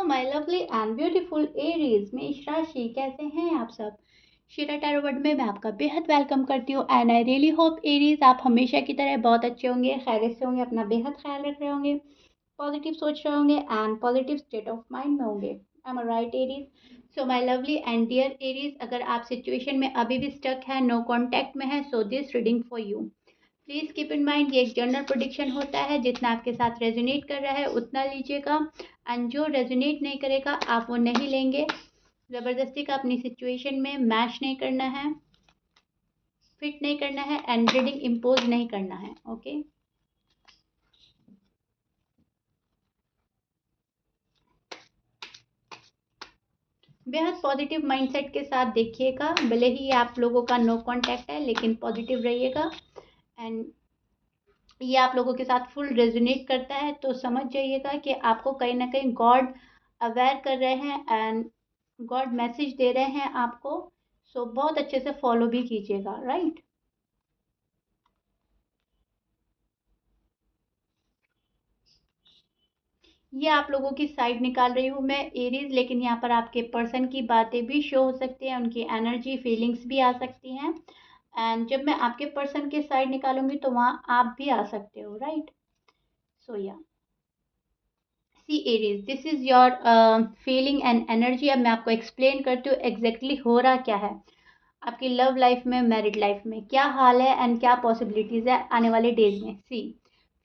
My lovely and beautiful Aries मेष राशि, कैसे हैं आप सब। शिरा टैरो वर्ड में मैं आपका बेहद वेलकम करती हूँ and I really hope Aries आप हमेशा की तरह बहुत अच्छे होंगे, खैरियत से होंगे, अपना बेहद ख्याल रख रहे होंगे, पॉजिटिव सोच रहे होंगे and positive state of mind में होंगे। I am right Aries. So my lovely and dear Aries, अगर आप सिचुएशन में अभी भी स्टक है, नो कॉन्टैक्ट में है, so this reading for you. Please keep in mind ये एक जनरल प्रेडिक्शन होता है, जितना आपके साथ रेजोनेट कर रहा है उतना लीजिएगा एंड जो रेजोनेट नहीं करेगा आप वो नहीं लेंगे। ज़बरदस्ती का अपनी सिचुएशन में मैच नहीं करना है, फिट नहीं करना है एंड रीडिंग इम्पोज नहीं करना है। ओके बेहद पॉजिटिव माइंडसेट के साथ देखिएगा, भले ही ये आप लोगों का नो कांटेक्ट है लेकिन पॉजिटिव रहिएगा एंड ये आप लोगों के साथ फुल रेजोनेट करता है तो समझ जाइएगा कि आपको कहीं ना कहीं गॉड अवेयर कर रहे हैं एंड गॉड मैसेज दे रहे हैं आपको। सो बहुत अच्छे से फॉलो भी कीजिएगा, राइट। ये आप लोगों की साइड निकाल रही हूँ मैं एरीज, लेकिन यहाँ पर आपके पर्सन की बातें भी शो हो सकती हैं, उनकी एनर्जी फीलिंग्स भी आ सकती हैं एंड जब मैं आपके पर्सन की साइड निकालूंगी तो वहाँ आप भी आ सकते हो, राइट। सो या see Aries, this is your feeling and energy. अब मैं आपको एक्सप्लेन करती हूँ एग्जैक्टली हो रहा क्या है आपकी लव लाइफ में, मैरिड लाइफ में क्या हाल है एंड क्या पॉसिबिलिटीज़ है आने वाले डेज में। सी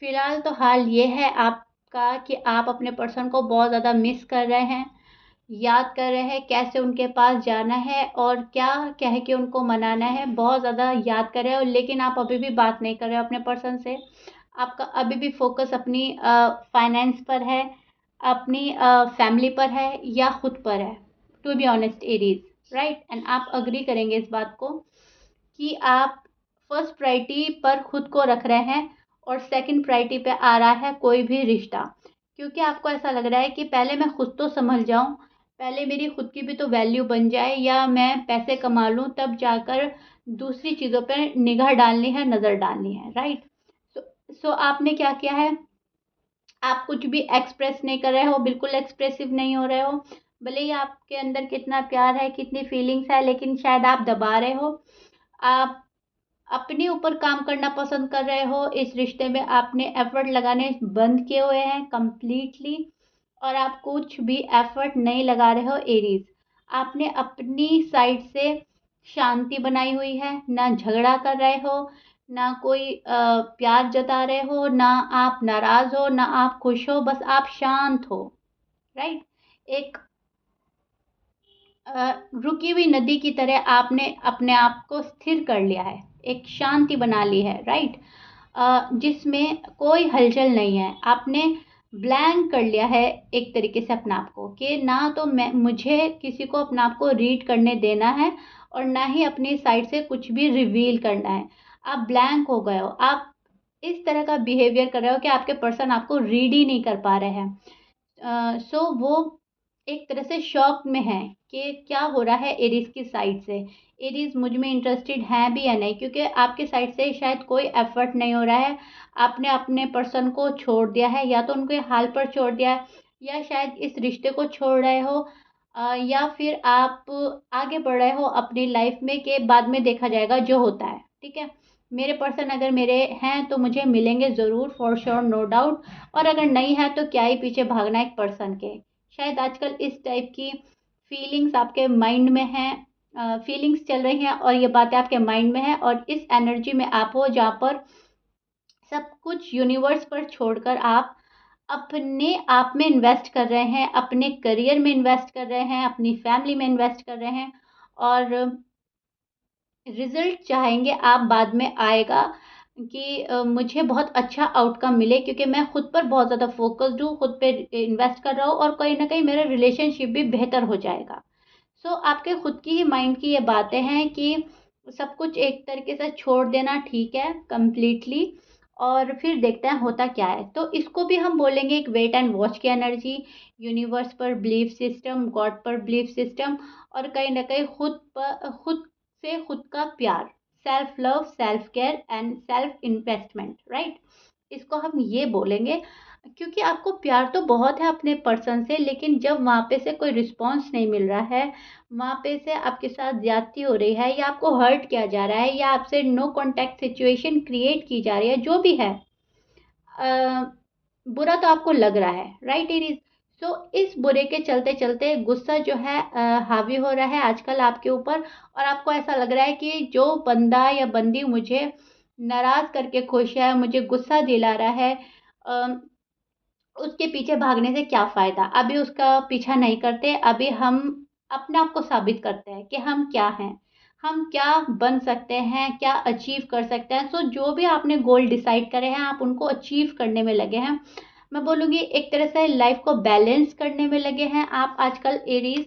फिलहाल तो हाल ये है आपका कि आप अपने पर्सन को बहुत ज़्यादा मिस कर रहे हैं, याद कर रहे हैं कैसे उनके पास जाना है और क्या कह के उनको मनाना है, बहुत ज़्यादा याद कर रहे हो लेकिन आप अभी भी बात नहीं कर रहे हो अपने पर्सन से। आपका अभी भी फोकस अपनी फाइनेंस पर है, अपनी फैमिली पर है या खुद पर है, to be honest Aries, right. And आप अग्री करेंगे इस बात को कि आप फर्स्ट प्रायोरिटी पर खुद को रख रहे हैं और सेकंड प्रायोरिटी पे आ रहा है कोई भी रिश्ता, क्योंकि आपको ऐसा लग रहा है कि पहले मैं खुद तो संभल जाऊं, पहले मेरी खुद की भी तो वैल्यू बन जाए या मैं पैसे कमा लूं, तब जाकर दूसरी चीज़ों पर निगाह डालनी है, नज़र डालनी है, राइट। सो आपने क्या किया है, आप कुछ भी एक्सप्रेस नहीं कर रहे हो, बिल्कुल एक्सप्रेसिव नहीं हो रहे हो, भले ही आपके अंदर कितना प्यार है, कितनी फीलिंग्स है, लेकिन शायद आप दबा रहे हो। आप अपने ऊपर काम करना पसंद कर रहे हो, इस रिश्ते में आपने एफर्ट लगाने बंद किए हुए हैं कंप्लीटली और आप कुछ भी एफर्ट नहीं लगा रहे हो एरीज। आपने अपनी साइड से शांति बनाई हुई है, ना झगड़ा कर रहे हो, ना कोई प्यार जता रहे हो, ना आप नाराज हो, ना आप खुश हो, बस आप शांत हो, राइट। एक रुकी हुई नदी की तरह आपने अपने आप को स्थिर कर लिया है, एक शांति बना ली है, राइट। जिसमें कोई हलचल नहीं है, आपने ब्लैंक कर लिया है एक तरीके से अपने आप को कि ना तो मैं मुझे किसी को अपने आप को रीड करने देना है और ना ही अपनी साइड से कुछ भी रिवील करना है। आप ब्लैंक हो गए हो, आप इस तरह का बिहेवियर कर रहे हो कि आपके पर्सन आपको रीड ही नहीं कर पा रहे हैं। सो वो एक तरह से शॉक में है कि क्या हो रहा है एरीज की साइड से, एरीज मुझ में इंटरेस्टेड हैं भी या नहीं, क्योंकि आपके साइड से शायद कोई एफर्ट नहीं हो रहा है, आपने अपने पर्सन को छोड़ दिया है, या तो उनके हाल पर छोड़ दिया है या शायद इस रिश्ते को छोड़ रहे हो, या फिर आप आगे बढ़ रहे हो अपनी लाइफ में कि बाद में देखा जाएगा जो होता है, ठीक है। मेरे पर्सन अगर मेरे हैं तो मुझे मिलेंगे ज़रूर, फॉर श्योर, नो डाउट, और अगर नहीं है तो क्या ही पीछे भागना एक पर्सन के। शायद आजकल इस टाइप की फीलिंग्स आपके माइंड में हैं, फीलिंग्स चल रही हैं और ये बातें आपके माइंड में हैं और इस एनर्जी में आप हो जहाँ पर सब कुछ यूनिवर्स पर छोड़कर आप अपने आप में इन्वेस्ट कर रहे हैं, अपने करियर में इन्वेस्ट कर रहे हैं, अपनी फैमिली में इन्वेस्ट कर रहे हैं और रिजल्ट चाहेंगे आप बाद में आएगा कि मुझे बहुत अच्छा आउटकम मिले, क्योंकि मैं खुद पर बहुत ज़्यादा फोकस्ड हूँ, खुद पे इन्वेस्ट कर रहा हूँ और कहीं ना कहीं मेरा रिलेशनशिप भी बेहतर हो जाएगा। सो आपके खुद की ही माइंड की ये बातें हैं कि सब कुछ एक तरीके से छोड़ देना ठीक है कंप्लीटली और फिर देखते हैं होता क्या है। तो इसको भी हम बोलेंगे एक वेट एंड वॉच की एनर्जी, यूनिवर्स पर बिलीफ सिस्टम, गॉड पर बिलीफ सिस्टम और कहीं ना कहीं खुद से खुद का प्यार, self love, self care and self investment, right. इसको हम ये बोलेंगे। क्योंकि आपको प्यार तो बहुत है अपने पर्सन से, लेकिन जब वहाँ पे से कोई रिस्पॉन्स नहीं मिल रहा है, वहाँ पे से आपके साथ ज्यादती हो रही है या आपको हर्ट किया जा रहा है या आपसे नो कॉन्टैक्ट सिचुएशन क्रिएट की जा रही है, जो भी है, बुरा तो आपको लग रहा है, राइट एरीज। सो इस बुरे के चलते चलते गुस्सा जो है हावी हो रहा है आजकल आपके ऊपर, और आपको ऐसा लग रहा है कि जो बंदा या बंदी मुझे नाराज करके खुश है, मुझे गुस्सा दिला रहा है, अ, उसके पीछे भागने से क्या फायदा। अभी उसका पीछा नहीं करते, अभी हम अपने आप को साबित करते हैं कि हम क्या हैं, हम क्या बन सकते हैं, क्या अचीव कर सकते हैं। सो जो भी आपने गोल डिसाइड करे हैं, आप उनको अचीव करने में लगे हैं। मैं बोलूँगी एक तरह से लाइफ को बैलेंस करने में लगे हैं आप आजकल एरीज।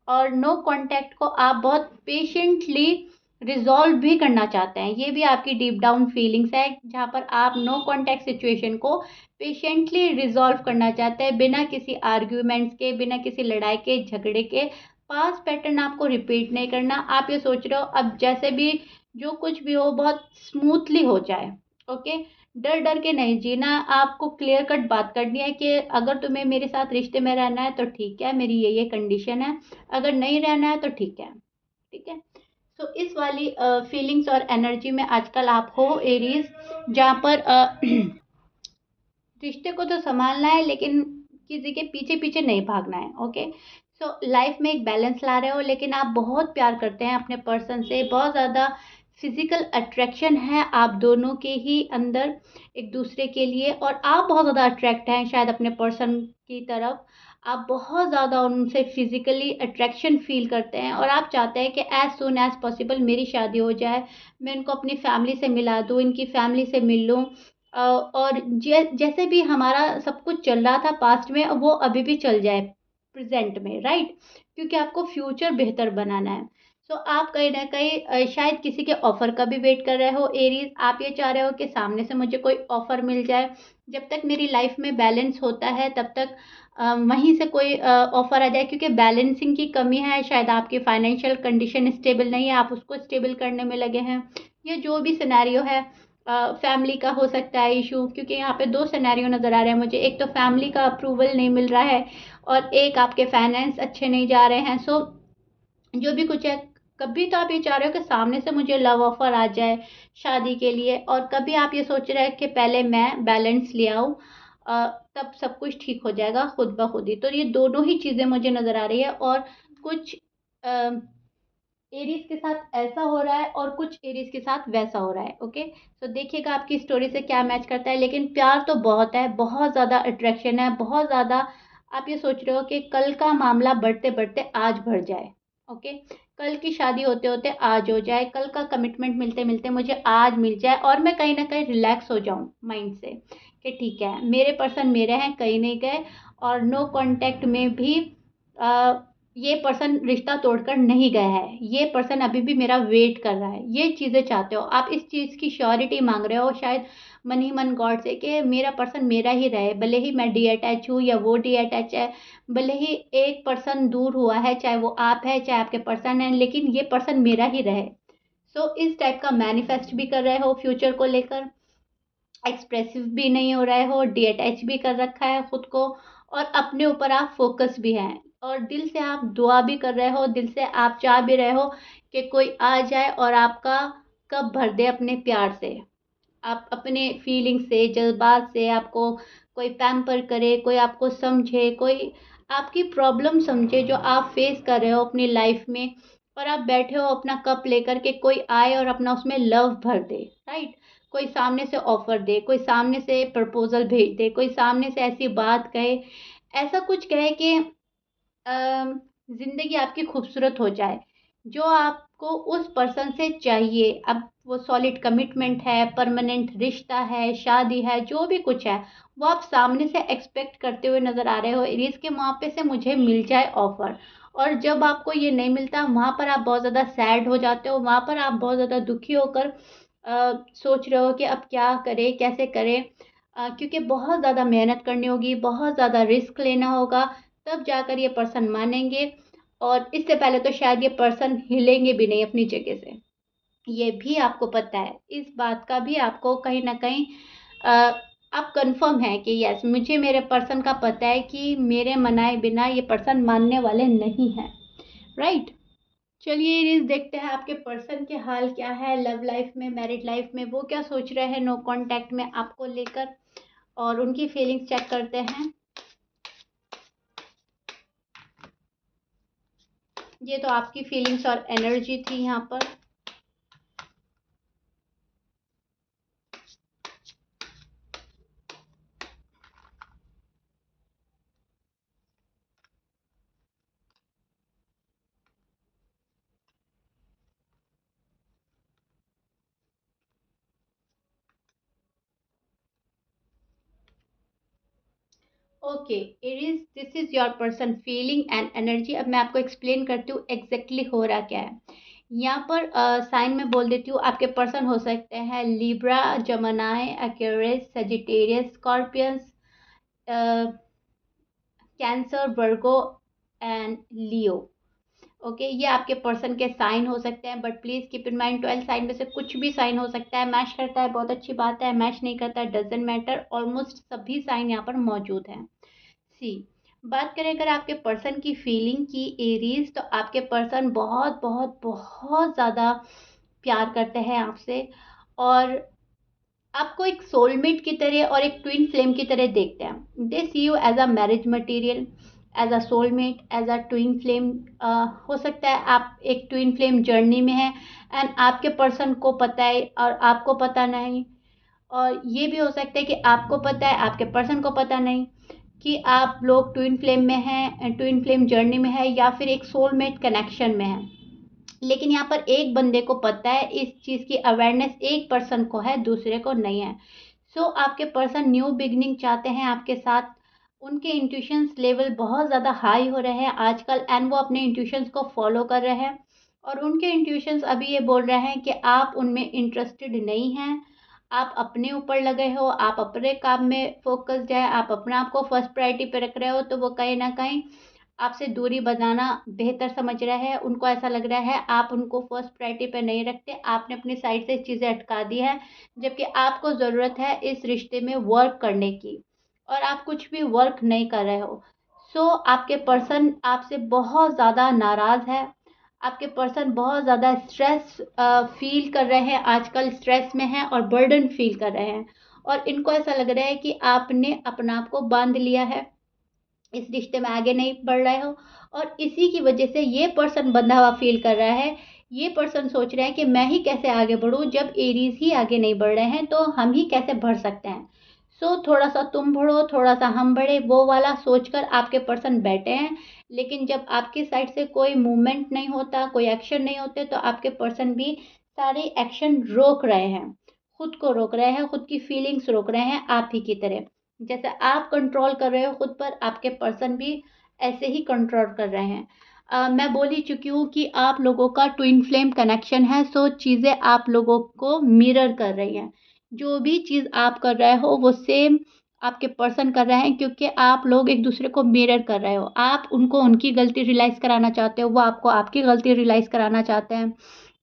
और नो कांटेक्ट को आप बहुत पेशेंटली रिजॉल्व भी करना चाहते हैं, ये भी आपकी डीप डाउन फीलिंग्स है, जहाँ पर आप नो कांटेक्ट सिचुएशन को पेशेंटली रिजॉल्व करना चाहते हैं, बिना किसी आर्ग्यूमेंट्स के, बिना किसी लड़ाई के, झगड़े के। पास्ट पैटर्न आपको रिपीट नहीं करना। आप ये सोच रहे हो अब जैसे भी जो कुछ भी हो बहुत स्मूथली हो जाए। ओके, डर डर के नहीं जीना, आपको क्लियर कट बात करनी है कि अगर तुम्हें मेरे साथ रिश्ते में रहना है तो ठीक है, मेरी ये कंडीशन है, अगर नहीं रहना है तो ठीक है, ठीक है। सो इस वाली फीलिंग्स और एनर्जी में आजकल आप हो एरीज, जहाँ पर रिश्ते को तो संभालना है लेकिन किसी के पीछे पीछे नहीं भागना है। ओके, सो लाइफ में एक बैलेंस ला रहे हो, लेकिन आप बहुत प्यार करते हैं अपने पर्सन से, बहुत ज़्यादा फिजिकल अट्रैक्शन है आप दोनों के ही अंदर एक दूसरे के लिए, और आप बहुत ज़्यादा अट्रैक्ट हैं शायद अपने पर्सन की तरफ। आप बहुत ज़्यादा उनसे फिजिकली अट्रैक्शन फील करते हैं और आप चाहते हैं कि एज सुन एज पॉसिबल मेरी शादी हो जाए, मैं इनको अपनी फैमिली से मिला दूँ, इनकी फैमिली से मिल लूँ। और जैसे भी हमारा सब कुछ चल रहा था पास्ट में, वो अभी भी चल जाए प्रेजेंट में, राइट। क्योंकि आपको फ्यूचर बेहतर बनाना है। सो आप कहीं ना कहीं शायद किसी के ऑफर का भी वेट कर रहे हो एरीज। आप ये चाह रहे हो कि सामने से मुझे कोई ऑफर मिल जाए, जब तक मेरी लाइफ में बैलेंस होता है तब तक वहीं से कोई ऑफर आ जाए, क्योंकि बैलेंसिंग की कमी है, शायद आपकी फाइनेंशियल कंडीशन स्टेबल नहीं है, आप उसको स्टेबल करने में लगे हैं। ये जो भी सिनेरियो है, फैमिली का हो सकता है इशू, क्योंकि यहाँ पे दो सिनेरियो नज़र आ रहे हैं मुझे, एक तो फैमिली का अप्रूवल नहीं मिल रहा है और एक आपके फाइनेंस अच्छे नहीं जा रहे हैं। सो जो भी कुछ है, कभी तो आप ये चाह रहे हो कि सामने से मुझे लव ऑफर आ जाए शादी के लिए, और कभी आप ये सोच रहे हैं कि पहले मैं बैलेंस ले आऊँ, तब सब कुछ ठीक हो जाएगा खुद ब खुद ही। तो ये दोनों ही चीज़ें मुझे नज़र आ रही है, और कुछ एरीज के साथ ऐसा हो रहा है और कुछ एरीज के साथ वैसा हो रहा है। ओके, तो देखिएगा आपकी स्टोरी से क्या मैच करता है, लेकिन प्यार तो बहुत है, बहुत ज़्यादा अट्रैक्शन है, बहुत ज़्यादा। आप ये सोच रहे हो कि कल का मामला बढ़ते बढ़ते आज बढ़ जाए। ओके, कल की शादी होते होते आज हो जाए, कल का कमिटमेंट मिलते मिलते मुझे आज मिल जाए, और मैं कहीं ना कहीं रिलैक्स हो जाऊं माइंड से कि ठीक है मेरे पर्सन मेरे हैं, कहीं नहीं गए, और नो कांटेक्ट में भी ये पर्सन रिश्ता तोड़कर नहीं गया है, ये पर्सन अभी भी मेरा वेट कर रहा है। ये चीज़ें चाहते हो आप, इस चीज़ की श्योरिटी मांग रहे हो शायद मन ही मन गॉड से कि मेरा पर्सन मेरा ही रहे, भले ही मैं डी अटैच हूँ या वो डी अटैच है, भले ही एक पर्सन दूर हुआ है, चाहे वो आप है चाहे आपके पर्सन है, लेकिन ये पर्सन मेरा ही रहे। सो इस टाइप का मैनिफेस्ट भी कर रहे हो फ्यूचर को लेकर, एक्सप्रेसिव भी नहीं हो रहे हो, डी अटैच भी कर रखा है खुद को, और अपने ऊपर आप फोकस भी हैं, और दिल से आप दुआ भी कर रहे हो, दिल से आप चाह भी रहे हो कि कोई आ जाए और आपका कप भर दे अपने प्यार से, आप अपने फीलिंग से, जज्बात से, आपको कोई पैम्पर करे, कोई आपको समझे, कोई आपकी प्रॉब्लम समझे जो आप फेस कर रहे हो अपनी लाइफ में, और आप बैठे हो अपना कप लेकर के, कोई आए और अपना उसमें लव भर दे, राइट। कोई सामने से ऑफर दे, कोई सामने से प्रपोजल भेज दे, कोई सामने से ऐसी बात कहे, ऐसा कुछ कहे कि जिंदगी आपकी खूबसूरत हो जाए, जो आपको उस पर्सन से चाहिए। अब वो सॉलिड कमिटमेंट है, परमानेंट रिश्ता है, शादी है, जो भी कुछ है, वो आप सामने से एक्सपेक्ट करते हुए नजर आ रहे हो एरीज के, वहाँ पे से मुझे मिल जाए ऑफर। और जब आपको ये नहीं मिलता, वहाँ पर आप बहुत ज़्यादा सैड हो जाते हो, वहाँ पर आप बहुत ज़्यादा दुखी होकर सोच रहे हो कि अब क्या करें, कैसे करें, क्योंकि बहुत ज़्यादा मेहनत करनी होगी, बहुत ज़्यादा रिस्क लेना होगा, तब जाकर ये पर्सन मानेंगे, और इससे पहले तो शायद ये पर्सन हिलेंगे भी नहीं अपनी जगह से। ये भी आपको पता है, इस बात का भी आपको कहीं ना कहीं आप कंफर्म है कि यस, मुझे मेरे पर्सन का पता है कि मेरे मनाए बिना ये पर्सन मानने वाले नहीं है, राइट। चलिए रीज देखते हैं आपके पर्सन के हाल क्या है, लव लाइफ में, मैरिड लाइफ में वो क्या सोच रहे हैं नो कांटेक्ट में आपको लेकर, और उनकी फीलिंग्स चेक करते हैं। ये तो आपकी फीलिंग्स और एनर्जी थी यहाँ पर। Okay Aries, this is your person feeling and energy. अब मैं आपको एक्सप्लेन करती हूँ एग्जैक्टली हो रहा क्या है यहाँ पर। साइन में बोल देती हूँ, आपके पर्सन हो सकते हैं Libra, Gemini, Aquarius, Sagittarius, Scorpions, Cancer, Virgo and Leo. Okay ये आपके पर्सन के साइन हो सकते हैं, but please keep in mind 12 sign में से कुछ भी साइन हो सकता है। मैच करता है बहुत अच्छी बात है, मैच नहीं करता है डजेंट मैटर, ऑलमोस्ट सभी साइन यहाँ पर मौजूद हैं। सी, बात करें अगर आपके पर्सन की फीलिंग की एरीज, तो आपके पर्सन बहुत बहुत बहुत ज़्यादा प्यार करते हैं आपसे, और आपको एक सोलमेट की तरह और एक ट्विन फ्लेम की तरह देखते हैं। They see you as a marriage material, as a soulmate, as a twin flame. हो सकता है आप एक ट्विन फ्लेम जर्नी में है एंड आपके पर्सन को पता है और आपको पता नहीं, और ये भी हो सकता है कि आपको पता है आपके पर्सन को पता नहीं कि आप लोग ट्विन फ्लेम में हैं, ट्विन फ्लेम जर्नी में है, या फिर एक सोलमेट कनेक्शन में है। लेकिन यहाँ पर एक बंदे को पता है, इस चीज़ की अवेयरनेस एक पर्सन को है, दूसरे को नहीं है। सो आपके पर्सन न्यू बिगनिंग चाहते हैं आपके साथ। उनके इंट्यूशंस लेवल बहुत ज़्यादा हाई हो रहे हैं आजकल, एंड वो अपने इंट्यूशंस को फॉलो कर रहे हैं, और उनके इंट्यूशंस अभी ये बोल रहे हैं कि आप उनमें इंटरेस्टेड नहीं हैं, आप अपने ऊपर लगे हो, आप अपने काम में फोकस्ड है, आप अपने आप को फर्स्ट प्रायोरिटी पे रख रहे हो, तो वो कहीं ना कहीं आपसे दूरी बनाना बेहतर समझ रहा है। उनको ऐसा लग रहा है आप उनको फर्स्ट प्रायोरिटी पे नहीं रखते, आपने अपनी साइड से चीज़ें अटका दी है, जबकि आपको ज़रूरत है इस रिश्ते में वर्क करने की, और आप कुछ भी वर्क नहीं कर रहे हो। सो आपके पर्सन आपसे बहुत ज़्यादा नाराज़ है, आपके पर्सन बहुत ज़्यादा स्ट्रेस फील कर रहे हैं आजकल, स्ट्रेस में हैं और बर्डन फील कर रहे हैं, और इनको ऐसा लग रहा है कि आपने अपना आप को बांध लिया है, इस रिश्ते में आगे नहीं बढ़ रहे हो, और इसी की वजह से ये पर्सन बंधा हुआ फील कर रहा है। ये पर्सन सोच रहा है कि मैं ही कैसे आगे बढ़ूँ, जब एरीज ही आगे नहीं बढ़ रहे हैं तो हम ही कैसे बढ़ सकते हैं। सो थोड़ा सा तुम बढ़ो, थोड़ा सा हम बढ़े, वो वाला सोचकर आपके पर्सन बैठे हैं। लेकिन जब आपकी साइड से कोई मूवमेंट नहीं होता, कोई एक्शन नहीं होते, तो आपके पर्सन भी सारे एक्शन रोक रहे हैं, खुद को रोक रहे हैं, खुद की फीलिंग्स रोक रहे हैं, आप ही की तरह। जैसे आप कंट्रोल कर रहे हो खुद पर, आपके पर्सन भी ऐसे ही कंट्रोल कर रहे हैं। मैं बोल ही चुकी हूँ कि आप लोगों का ट्विन फ्लेम कनेक्शन है, सो चीज़ें आप लोगों को मिरर कर रही हैं। जो भी चीज़ आप कर रहे हो वो सेम आपके पर्सन कर रहे हैं, क्योंकि आप लोग एक दूसरे को मिरर कर रहे हो। आप उनको उनकी गलती रियलाइज़ कराना चाहते हो, वो आपको आपकी गलती रियलाइज़ कराना चाहते हैं।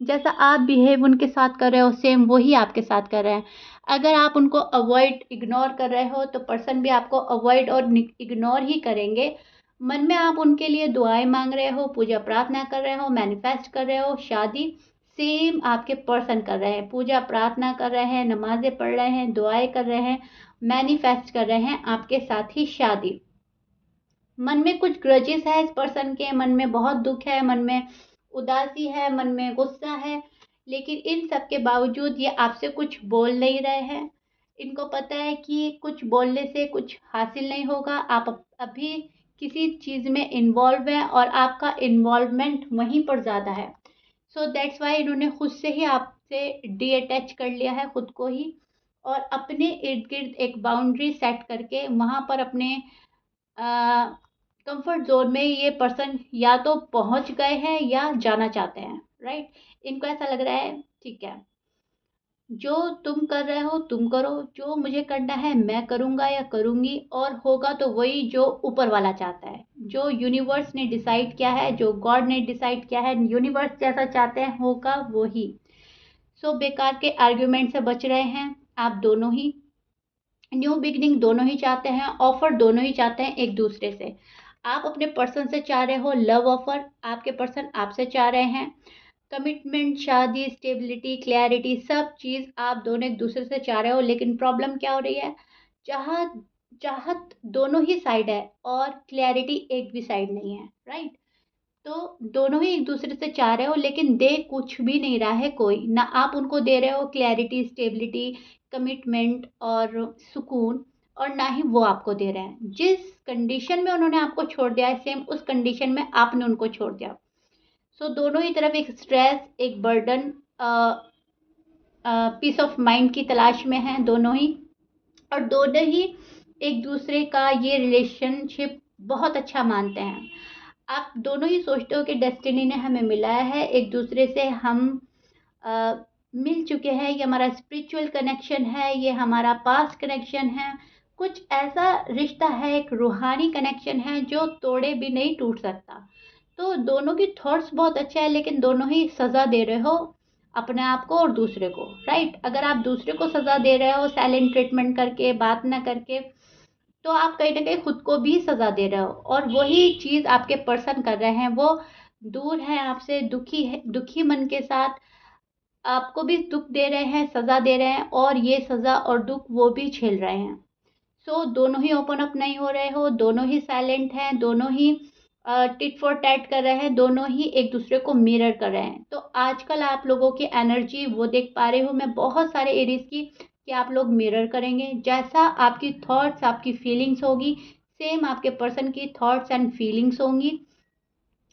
जैसा आप बिहेव उनके साथ कर रहे हो, सेम वही आपके साथ कर रहे हैं। अगर आप उनको अवॉइड इग्नोर कर रहे हो, तो पर्सन भी आपको अवॉइड और इग्नोर ही करेंगे। मन में आप उनके लिए दुआएं मांग रहे हो, पूजा प्रार्थना कर रहे हो, मैनिफेस्ट कर रहे हो शादी, सेम आपके पर्सन कर रहे हैं, पूजा प्रार्थना कर रहे हैं, नमाजें पढ़ रहे हैं, दुआएं कर रहे हैं, मैनिफेस्ट कर रहे हैं आपके साथ ही शादी। मन में कुछ ग्रजेस है इस पर्सन के, मन में बहुत दुख है, मन में उदासी है, मन में गुस्सा है, लेकिन इन सब के बावजूद ये आपसे कुछ बोल नहीं रहे हैं। इनको पता है कि कुछ बोलने से कुछ हासिल नहीं होगा, आप अभी किसी चीज़ में इन्वॉल्व हैं और आपका इन्वॉल्वमेंट वहीं पर ज़्यादा है। सो दैट्स वाई इन्होंने खुद से ही आपसे डी अटैच कर लिया है खुद को ही, और अपने इर्द गिर्द एक बाउंड्री सेट करके वहाँ पर अपने कंफर्ट जोन में ये पर्सन या तो पहुंच गए हैं या जाना चाहते हैं, राइट। इनको ऐसा लग रहा है ठीक है, जो तुम कर रहे हो तुम करो, जो मुझे करना है मैं करूँगा या करूँगी, और होगा तो वही जो ऊपर वाला चाहता है, जो यूनिवर्स ने डिसाइड किया है, जो गॉड ने डिसाइड किया है, यूनिवर्स जैसा चाहते हैं होगा वही। सो बेकार के आर्ग्यूमेंट से बच रहे हैं आप दोनों ही। न्यू बिगनिंग दोनों ही चाहते हैं, ऑफर दोनों ही चाहते हैं एक दूसरे से। आप अपने पर्सन से चाह रहे हो लव ऑफर, आपके पर्सन आपसे चाह रहे हैं कमिटमेंट, शादी, स्टेबिलिटी, क्लैरिटी, सब चीज़ आप दोनों एक दूसरे से चाह रहे हो। लेकिन प्रॉब्लम क्या हो रही है, चाहत चाहत दोनों ही साइड है और क्लैरिटी एक भी साइड नहीं है, राइट। तो दोनों ही एक दूसरे से चाह रहे हो लेकिन दे कुछ भी नहीं रहा है कोई, ना आप उनको दे रहे हो क्लैरिटी, स्टेबिलिटी, कमिटमेंट और सुकून, और ना ही वो आपको दे रहे हैं। जिस कंडीशन में उन्होंने आपको छोड़ दिया है सेम उस कंडीशन में आपने उनको छोड़ दिया। सो दोनों ही तरफ एक स्ट्रेस, एक बर्डन, पीस ऑफ माइंड की तलाश में हैं दोनों ही। और दोनों ही एक दूसरे का ये रिलेशनशिप बहुत अच्छा मानते हैं। आप दोनों ही सोचते हो कि डेस्टिनी ने हमें मिलाया है, एक दूसरे से हम अ, मिल चुके हैं, ये हमारा स्पिरिचुअल कनेक्शन है, ये हमारा पास्ट कनेक्शन है। कुछ ऐसा रिश्ता है, एक रूहानी कनेक्शन है जो तोड़े भी नहीं टूट सकता। तो दोनों की थॉट्स बहुत अच्छे हैं लेकिन दोनों ही सज़ा दे रहे हो अपने आप को और दूसरे को, राइट। अगर आप दूसरे को सज़ा दे रहे हो साइलेंट ट्रीटमेंट करके, बात ना करके, तो आप कहीं ना कहीं खुद को भी सज़ा दे रहे हो। और वही चीज़ आपके पर्सन कर रहे हैं, वो दूर है आपसे, दुखी है, दुखी मन के साथ आपको भी दुख दे रहे हैं, सज़ा दे रहे हैं, और ये सज़ा और दुख वो भी झेल रहे हैं। सो दोनों ही ओपन अप नहीं हो रहे हो, दोनों ही साइलेंट हैं, दोनों ही टिट फॉर टैट कर रहे हैं, दोनों ही एक दूसरे को मिरर कर रहे हैं। तो आजकल आप लोगों की एनर्जी वो देख पा रही हूँ मैं बहुत सारे एरीज की, कि आप लोग मिरर करेंगे। जैसा आपकी थॉट्स, आपकी फीलिंग्स होगी, सेम आपके पर्सन की थॉट्स एंड फीलिंग्स होंगी।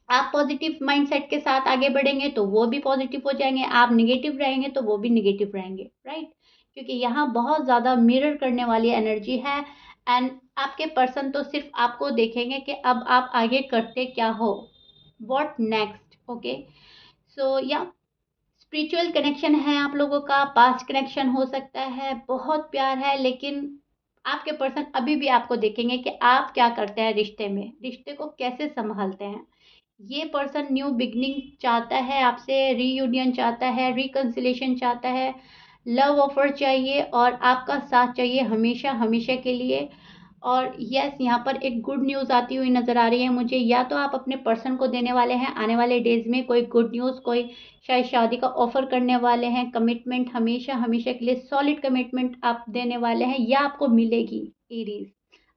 आप पॉजिटिव माइंडसेट के साथ आगे बढ़ेंगे तो वो भी पॉजिटिव हो जाएंगे, आप निगेटिव रहेंगे तो वो भी निगेटिव रहेंगे, राइट। क्योंकि यहाँ बहुत ज़्यादा मिरर करने वाली एनर्जी है। एंड आपके पर्सन तो सिर्फ आपको देखेंगे कि अब आप आगे करते क्या हो, व्हाट नेक्स्ट, ओके। सो या स्पिरिचुअल कनेक्शन है आप लोगों का, पास्ट कनेक्शन हो सकता है, बहुत प्यार है, लेकिन आपके पर्सन अभी भी आपको देखेंगे कि आप क्या करते हैं रिश्ते में, रिश्ते को कैसे संभालते हैं। ये पर्सन न्यू बिगनिंग चाहता है आपसे, रीयूनियन चाहता है, रिकन्सिलेशन चाहता है, लव ऑफर चाहिए और आपका साथ चाहिए हमेशा हमेशा के लिए। और यस, यहाँ पर एक गुड न्यूज़ आती हुई नज़र आ रही है मुझे। या तो आप अपने पर्सन को देने वाले हैं आने वाले डेज में कोई गुड न्यूज़, कोई शायद शादी का ऑफर करने वाले हैं, कमिटमेंट हमेशा हमेशा के लिए, सॉलिड कमिटमेंट आप देने वाले हैं, या आपको मिलेगी एरीज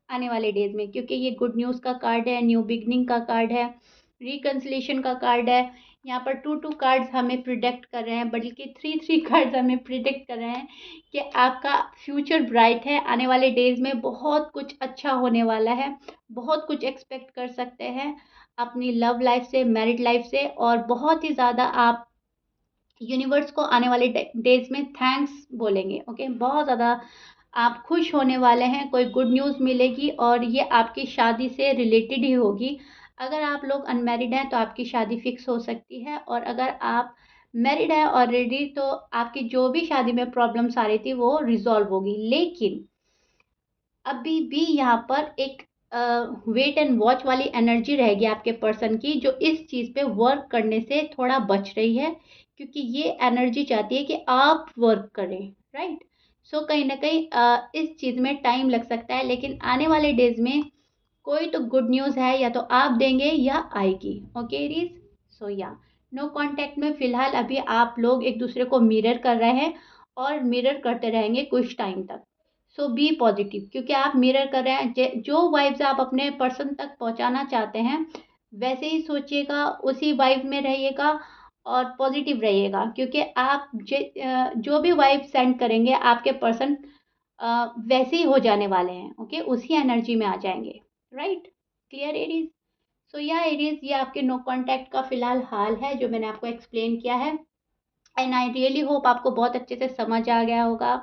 आने वाले डेज में। क्योंकि ये गुड न्यूज़ का कार्ड है, न्यू बिगनिंग का कार्ड है, रिकन्सिलेशन का कार्ड है। यहाँ पर 2 कार्ड्स हमें प्रिडिक्ट कर रहे हैं, बल्कि 3 कार्ड्स हमें प्रिडिक्ट कर रहे हैं कि आपका फ्यूचर ब्राइट है, आने वाले डेज में बहुत कुछ अच्छा होने वाला है, बहुत कुछ एक्सपेक्ट कर सकते हैं अपनी लव लाइफ से, मैरिड लाइफ से। और बहुत ही ज़्यादा आप यूनिवर्स को आने वाले डेज में थैंक्स बोलेंगे, ओके। बहुत ज़्यादा आप खुश होने वाले हैं, कोई गुड न्यूज़ मिलेगी और ये आपकी शादी से रिलेटेड ही होगी। अगर आप लोग अनमैरिड हैं तो आपकी शादी फिक्स हो सकती है, और अगर आप मैरिड हैं ऑलरेडी तो आपकी जो भी शादी में प्रॉब्लम्स आ रही थी वो रिजॉल्व होगी। लेकिन अभी भी यहाँ पर एक वेट एंड वॉच वाली एनर्जी रहेगी आपके पर्सन की, जो इस चीज़ पे वर्क करने से थोड़ा बच रही है, क्योंकि ये एनर्जी चाहती है कि आप वर्क करें, राइट। सो कहीं ना कहीं इस चीज़ में टाइम लग सकता है, लेकिन आने वाले डेज में कोई तो गुड न्यूज़ है, या तो आप देंगे या आएगी, ओके रीज। सो या नो कांटेक्ट में फिलहाल अभी आप लोग एक दूसरे को मिरर कर रहे हैं और मिरर करते रहेंगे कुछ टाइम तक। सो बी पॉजिटिव, क्योंकि आप मिरर कर रहे हैं, जो वाइब्स आप अपने पर्सन तक पहुंचाना चाहते हैं वैसे ही सोचिएगा, उसी वाइब में रहिएगा और पॉजिटिव रहिएगा। क्योंकि आप जो भी वाइब सेंड करेंगे आपके पर्सन वैसे ही हो जाने वाले हैं, ओके, उसी एनर्जी में आ जाएंगे, राइट। Clear Aries. सो या एरीज, ये आपके नो कांटेक्ट का फिलहाल हाल है जो मैंने आपको एक्सप्लेन किया है। एंड आई रियली होप आपको बहुत अच्छे से समझ आ गया होगा,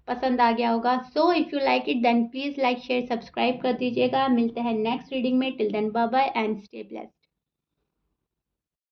पसंद आ गया होगा। So if you like it then please like share subscribe कर दीजिएगा। मिलते हैं नेक्स्ट रीडिंग में। Till then bye bye and stay blessed.